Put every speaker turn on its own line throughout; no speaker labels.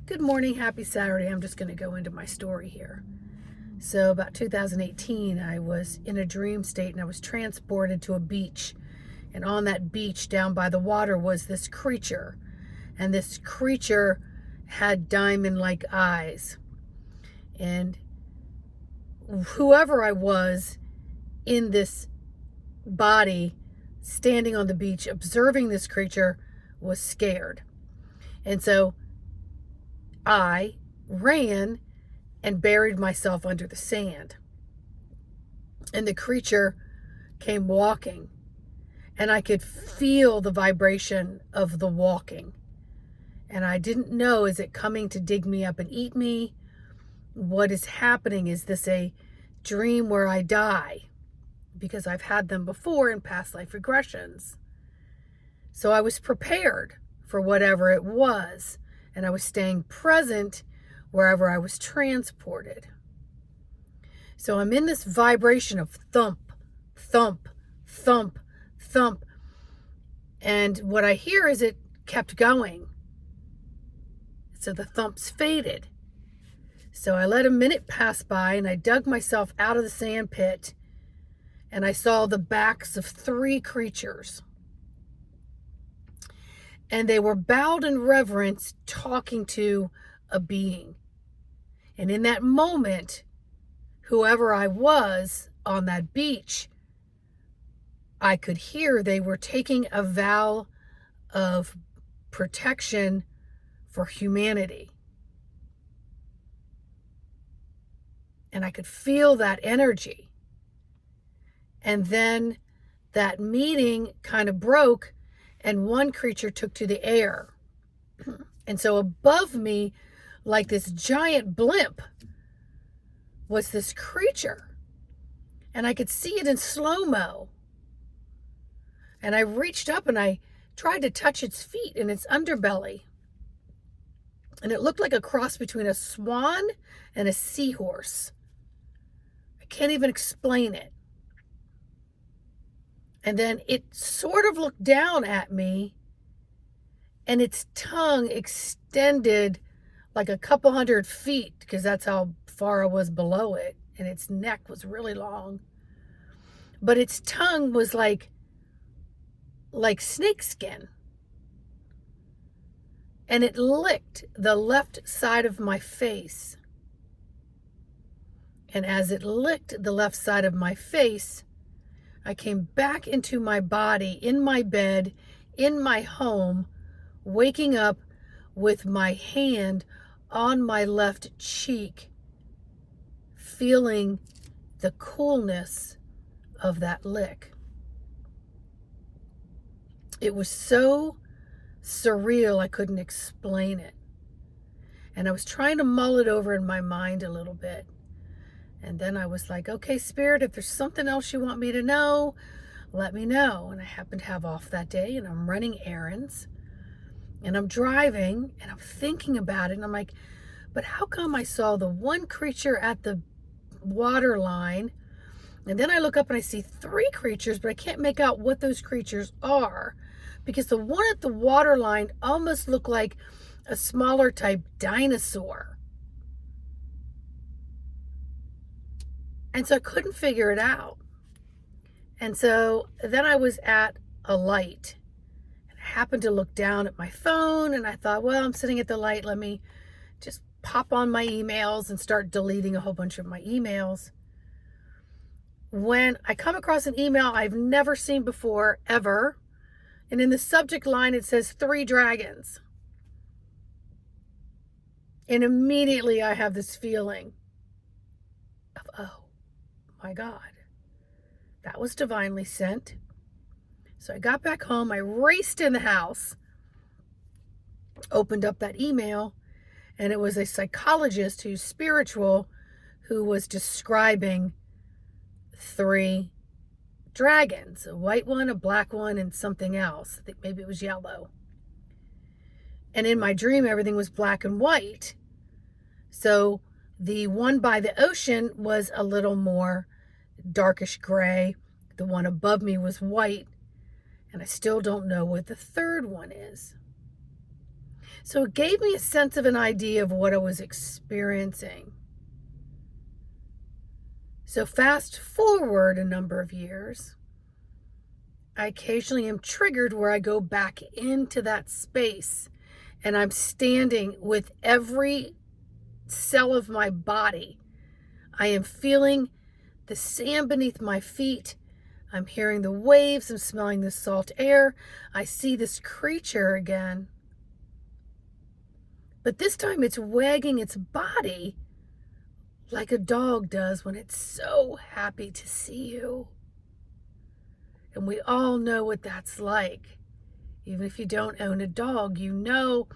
Good morning, happy Saturday. I'm just going to go into my story here. So about 2018, I was in a dream state and I was transported to a beach. And on that beach down by the water was this creature. And this creature had diamond-like eyes. And whoever I was in this body standing on the beach observing this creature was scared. And so I ran and buried myself under the sand. And the creature came walking, and I could feel the vibration of the walking. And I didn't know, is it coming to dig me up and eat me? What is happening? Is this a dream where I die? Because I've had them before in past life regressions. So I was prepared for whatever it was. And I was staying present wherever I was transported. So I'm in this vibration of thump, thump, thump, thump. And what I hear is it kept going. So the thumps faded. So I let a minute pass by and I dug myself out of the sand pit and I saw the backs of 3 creatures. And they were bowed in reverence, talking to a being. And in that moment, whoever I was on that beach, I could hear they were taking a vow of protection for humanity. And I could feel that energy. And then that meeting kind of broke, and one creature took to the air. And so above me, like this giant blimp, was this creature. And I could see it in slow-mo. And I reached up and I tried to touch its feet and its underbelly. And it looked like a cross between a swan and a seahorse. I can't even explain it. And then it sort of looked down at me, and its tongue extended like a couple 100 feet, because that's how far I was below it, and its neck was really long. But its tongue was like snakeskin. And it licked the left side of my face. And as it licked the left side of my face, I came back into my body, in my bed, in my home, waking up with my hand on my left cheek, feeling the coolness of that lick. It was so surreal, I couldn't explain it. And I was trying to mull it over in my mind a little bit. And then I was like, okay, Spirit, if there's something else you want me to know, let me know. And I happened to have off that day, and I'm running errands, and I'm driving, and I'm thinking about it, and I'm like, but how come I saw the one creature at the water line, and then I look up and I see 3 creatures, but I can't make out what those creatures are, because the one at the water line almost looked like a smaller type dinosaur. And so I couldn't figure it out. And so then I was at a light. And I happened to look down at my phone, and I thought, well, I'm sitting at the light. Let me just pop on my emails and start deleting a whole bunch of my emails. When I come across an email I've never seen before, ever, and in the subject line it says 3 dragons. And immediately I have this feeling of, oh my God, that was divinely sent. So I got back home, I raced in the house, opened up that email, and it was a psychologist who's spiritual who was describing 3 dragons, a white one, a black one, and something else. I think maybe it was yellow. And in my dream, everything was black and white. So the one by the ocean was a little more darkish gray. The one above me was white. And I still don't know what the third one is. So it gave me a sense of an idea of what I was experiencing. So fast forward a number of years, I occasionally am triggered where I go back into that space and I'm standing with every cell of my body. I am feeling the sand beneath my feet. I'm hearing the waves. I'm smelling the salt air. I see this creature again. But this time it's wagging its body like a dog does when it's so happy to see you. And we all know what that's like. Even if you don't own a dog, you know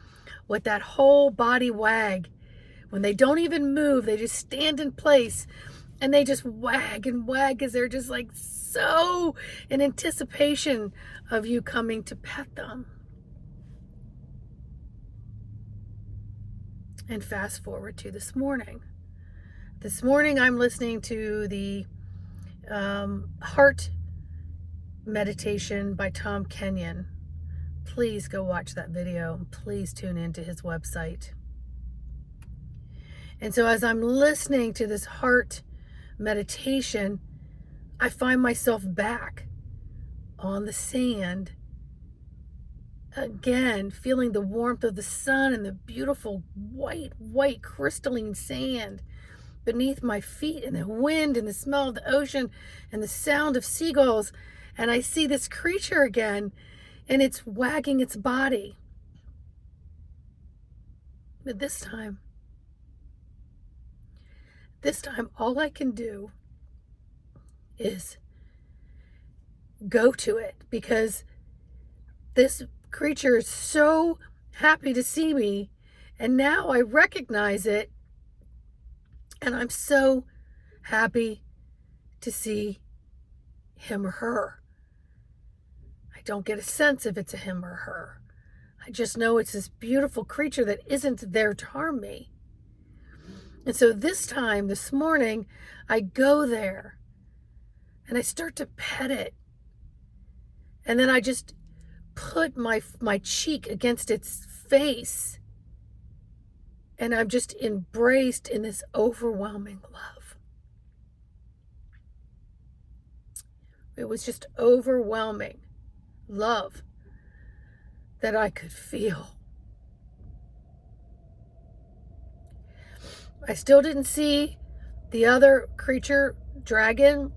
what that whole body wag, when they don't even move, they just stand in place and they just wag and wag because they're just like so in anticipation of you coming to pet them. And fast forward to this morning. This morning I'm listening to the heart meditation by Tom Kenyon. Please go watch that video. Please tune into his website. And so as I'm listening to this heart meditation, I find myself back on the sand again, feeling the warmth of the sun and the beautiful white crystalline sand beneath my feet, and the wind and the smell of the ocean and the sound of seagulls. And I see this creature again, and it's wagging its body. But this time all I can do is go to it, because this creature is so happy to see me, and now I recognize it, and I'm so happy to see him or her. I don't get a sense if it's a him or her. I just know it's this beautiful creature that isn't there to harm me. And so this morning, I go there and I start to pet it. And then I just put my cheek against its face. And I'm just embraced in this overwhelming love. It was just overwhelming love that I could feel. I still didn't see the other creature, dragon.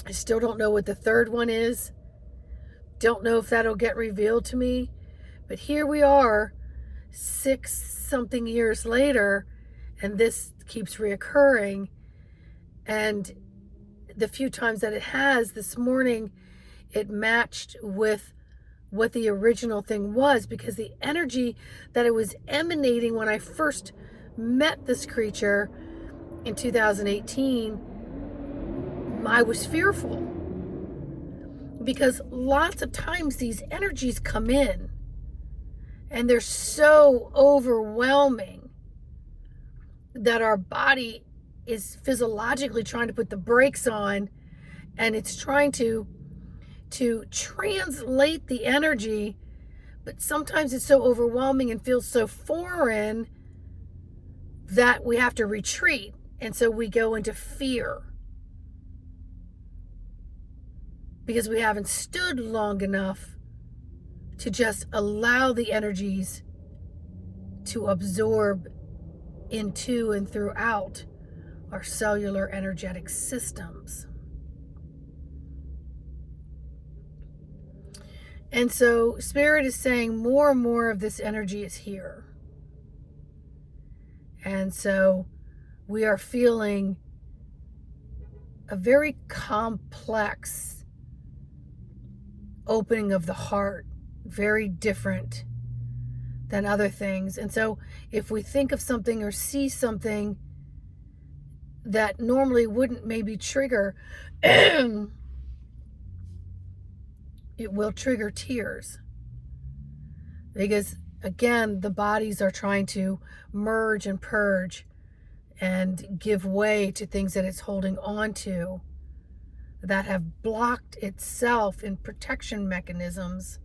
I still don't know what the third one is. Don't know if that'll get revealed to me. But here we are, 6-something years later, and this keeps reoccurring. And the few times that it has, this morning, it matched with what the original thing was, because the energy that it was emanating when I first met this creature in 2018, I was fearful, because lots of times these energies come in and they're so overwhelming that our body is physiologically trying to put the brakes on, and it's trying to translate the energy, but sometimes it's so overwhelming and feels so foreign that we have to retreat, and so we go into fear because we haven't stood long enough to just allow the energies to absorb into and throughout our cellular energetic systems. And so Spirit is saying more and more of this energy is here. And so we are feeling a very complex opening of the heart, very different than other things. And so if we think of something or see something that normally wouldn't maybe trigger, it will trigger tears. Because again, the bodies are trying to merge and purge and give way to things that it's holding on to that have blocked itself in protection mechanisms.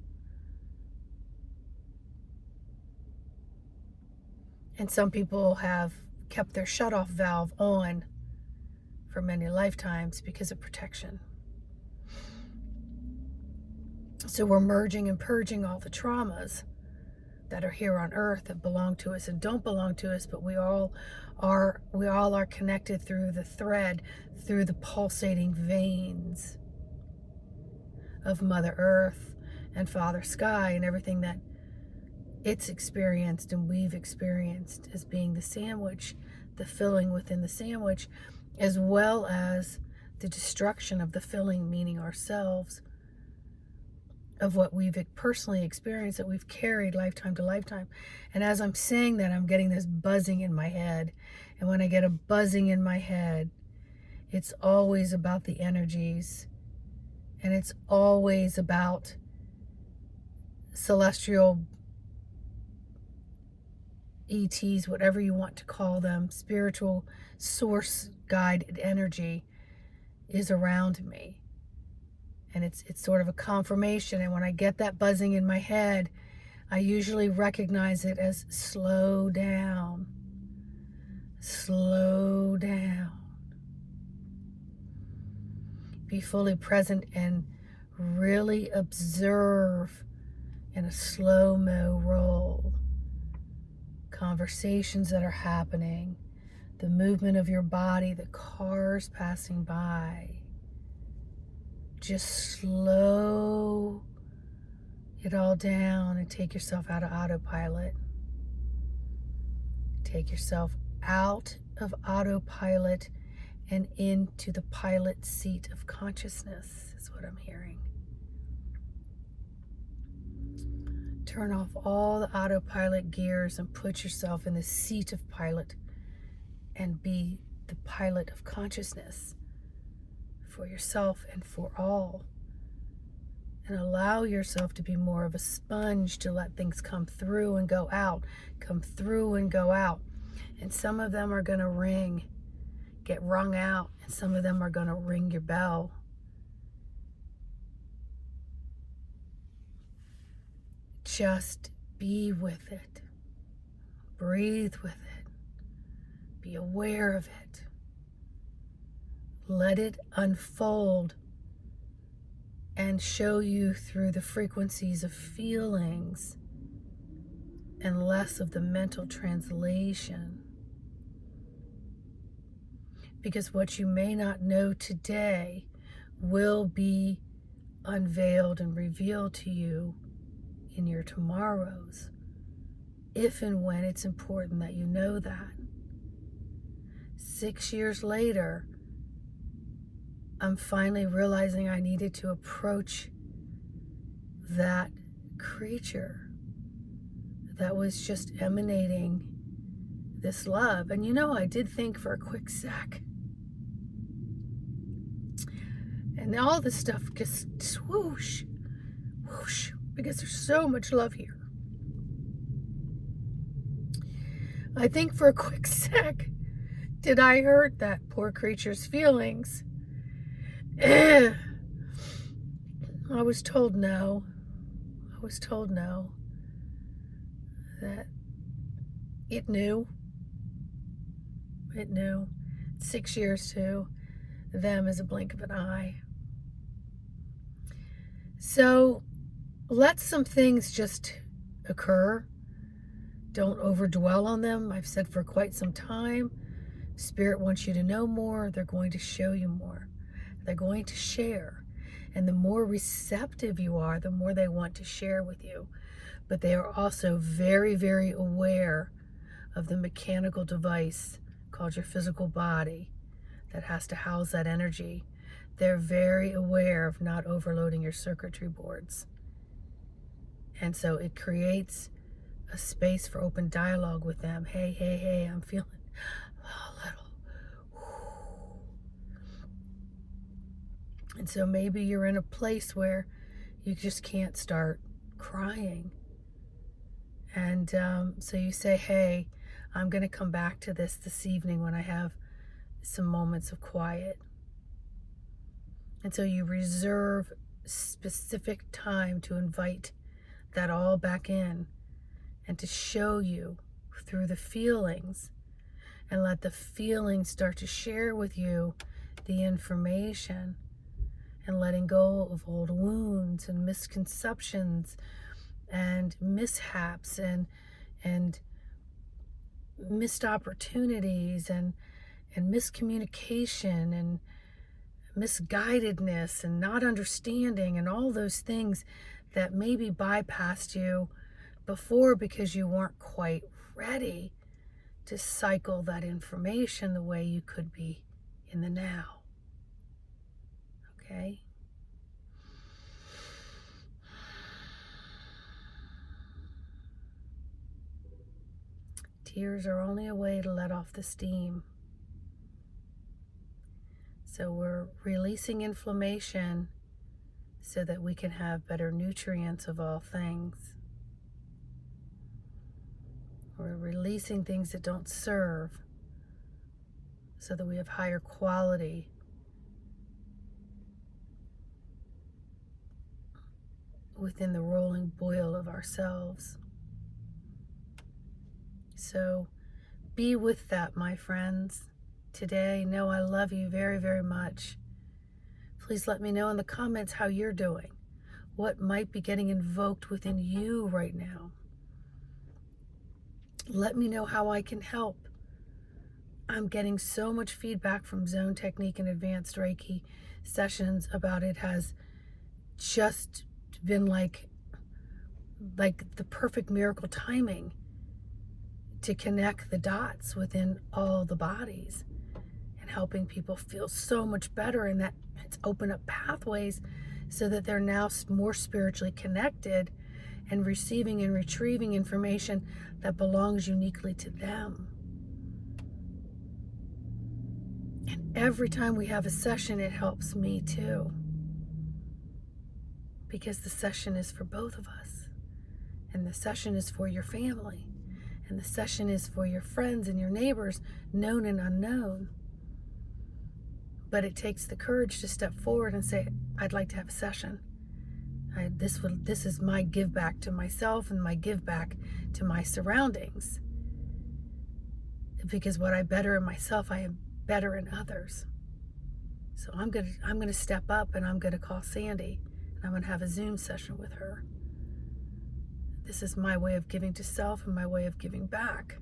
And some people have kept their shutoff valve on for many lifetimes because of protection. So we're merging and purging all the traumas that are here on earth that belong to us and don't belong to us, but we all are connected through the thread, through the pulsating veins of Mother Earth and Father Sky, and everything that it's experienced and we've experienced as being the sandwich, the filling within the sandwich, as well as the destruction of the filling, meaning ourselves, of what we've personally experienced, that we've carried lifetime to lifetime. And as I'm saying that, I'm getting this buzzing in my head. And when I get a buzzing in my head, it's always about the energies, and it's always about celestial ETs, whatever you want to call them, spiritual source guided energy is around me. And it's sort of a confirmation. And when I get that buzzing in my head, I usually recognize it as slow down. Slow down. Be fully present and really observe in a slow-mo roll conversations that are happening, the movement of your body, the cars passing by. Just slow it all down and take yourself out of autopilot. Take yourself out of autopilot and into the pilot seat of consciousness, is what I'm hearing. Turn off all the autopilot gears and put yourself in the seat of pilot and be the pilot of consciousness for yourself and for all. And allow yourself to be more of a sponge, to let things come through and go out, come through and go out. And some of them are going to get wrung out, and some of them are going to ring your bell. Just be with it. Breathe with it. Be aware of it. Let it unfold and show you through the frequencies of feelings and less of the mental translation. Because what you may not know today will be unveiled and revealed to you in your tomorrows, if and when it's important that you know that. 6 years later, I'm finally realizing I needed to approach that creature that was just emanating this love. And I did think for a quick sec, and all this stuff just swoosh, whoosh, because there's so much love here. I think for a quick sec, did I hurt that poor creature's feelings? I was told no. That it knew. 6 years to them is a blink of an eye. So let some things just occur. Don't overdwell on them. I've said for quite some time, Spirit wants you to know more. They're going to show you more. They're going to share. And the more receptive you are, the more they want to share with you. But they are also very, very aware of the mechanical device called your physical body that has to house that energy. They're very aware of not overloading your circuitry boards. And so it creates a space for open dialogue with them. Hey, I'm feeling a little. And so maybe you're in a place where you just can't start crying. And so you say, hey, I'm going to come back to this evening when I have some moments of quiet. And so you reserve specific time to invite that all back in and to show you through the feelings, and let the feelings start to share with you the information, and letting go of old wounds and misconceptions and mishaps and missed opportunities and miscommunication and misguidedness and not understanding and all those things that maybe bypassed you before because you weren't quite ready to cycle that information the way you could be in the now. Okay? Tears are only a way to let off the steam. So we're releasing inflammation so that we can have better nutrients of all things. We're releasing things that don't serve so that we have higher quality. Within the rolling boil of ourselves. So be with that, my friends. Today, know I love you very, very much. Please let me know in the comments how you're doing. What might be getting invoked within you right now. Let me know how I can help. I'm getting so much feedback from Zone Technique and Advanced Reiki sessions about it has just been like the perfect miracle timing to connect the dots within all the bodies and helping people feel so much better, and that it's opened up pathways so that they're now more spiritually connected and receiving and retrieving information that belongs uniquely to them. And every time we have a session, it helps me too, because the session is for both of us, and the session is for your family, and the session is for your friends and your neighbors, known and unknown. But it takes the courage to step forward and say, I'd like to have a session. This is my give back to myself and my give back to my surroundings. Because what I better in myself, I am better in others. So I'm gonna step up, and I'm gonna call Sandy, and I'm gonna have a Zoom session with her. This is my way of giving to self and my way of giving back.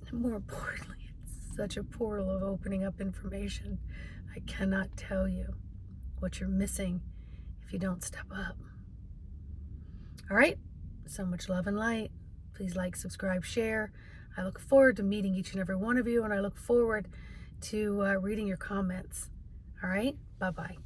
And more importantly, it's such a portal of opening up information. I cannot tell you what you're missing if you don't step up. All right, so much love and light. Please like, subscribe, share. I look forward to meeting each and every one of you, and I look forward to reading your comments. All right, bye-bye.